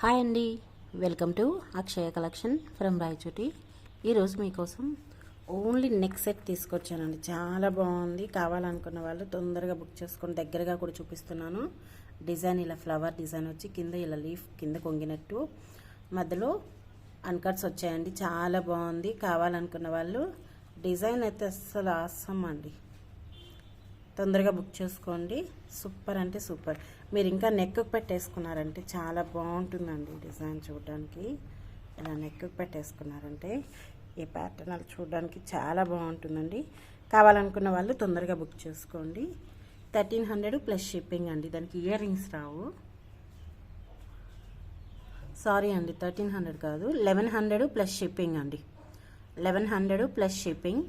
Hi అండి, welcome to Akshaya collection from Rayachoti. ఈరోజు మీకోసం ఓన్లీ నెక్ సెట్ తీసుకొచ్చానండి. చాలా బాగుంది. కావాలనుకున్న వాళ్ళు తొందరగా బుక్ చేసుకొని దగ్గరగా కూడా చూపిస్తున్నాను. డిజైన్ ఇలా ఫ్లవర్ డిజైన్ వచ్చి కింద ఇలా లీఫ్ కింద కొంగినట్టు మధ్యలో అన్కట్స్ వచ్చాయండి. చాలా బాగుంది. కావాలనుకున్న వాళ్ళు డిజైన్ అయితే అస్సలు ఆసమ్ అండి. తొందరగా బుక్ చేసుకోండి. సూపర్ అంటే సూపర్. మీరు ఇంకా నెక్కు పెట్టేసుకున్నారంటే చాలా బాగుంటుందండి. డిజైన్ చూడడానికి ఇలా నెక్కు పెట్టేసుకున్నారంటే ఈ ప్యాటర్న్ అలా చూడడానికి చాలా బాగుంటుందండి. కావాలనుకున్న వాళ్ళు తొందరగా బుక్ చేసుకోండి. 1300 ప్లస్ షిప్పింగ్ అండి. దానికి ఇయర్ రింగ్స్ రావు. సారీ అండి, 1300 కాదు, 1100 ప్లస్ షిప్పింగ్ అండి. 1100 ప్లస్ షిప్పింగ్.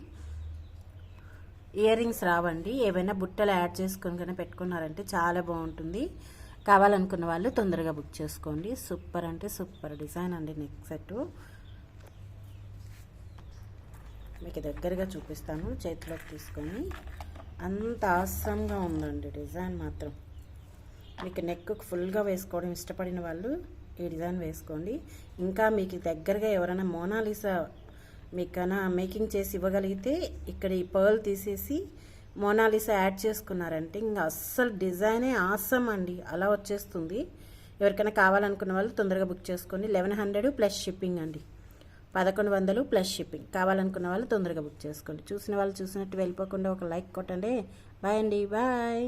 ఇయర్ రింగ్స్ రావండి. ఏవైనా బుట్టలు యాడ్ చేసుకొని కానీ పెట్టుకున్నారంటే చాలా బాగుంటుంది. కావాలనుకున్న వాళ్ళు తొందరగా బుక్ చేసుకోండి. సూపర్ అంటే సూపర్ డిజైన్ అండి. నెక్ సెట్ మీకు దగ్గరగా చూపిస్తాను. చేతిలోకి తీసుకొని అంత ఆసంగా ఉందండి డిజైన్ మాత్రం. మీకు నెక్ ఫుల్గా వేసుకోవడం ఇష్టపడిన వాళ్ళు ఈ డిజైన్ వేసుకోండి. ఇంకా మీకు దగ్గరగా ఎవరైనా మోనాలిసా మీకన్నా మేకింగ్ చేసి ఇవ్వగలిగితే ఇక్కడ ఈ పర్ల్ తీసేసి మోనాలిసా యాడ్ చేసుకున్నారంటే ఇంకా అస్సలు డిజైనే ఆసమ్ అండి. అలా వచ్చేస్తుంది. ఎవరికైనా కావాలనుకున్న వాళ్ళు తొందరగా బుక్ చేసుకోండి. 1100 ప్లస్ షిప్పింగ్ అండి. 1100 ప్లస్ షిప్పింగ్. కావాలనుకున్న వాళ్ళు తొందరగా బుక్ చేసుకోండి. చూసిన వాళ్ళు చూసినట్టు వెళ్ళిపోకుండా ఒక లైక్ కొట్టండి. బాయ్ అండి, బాయ్.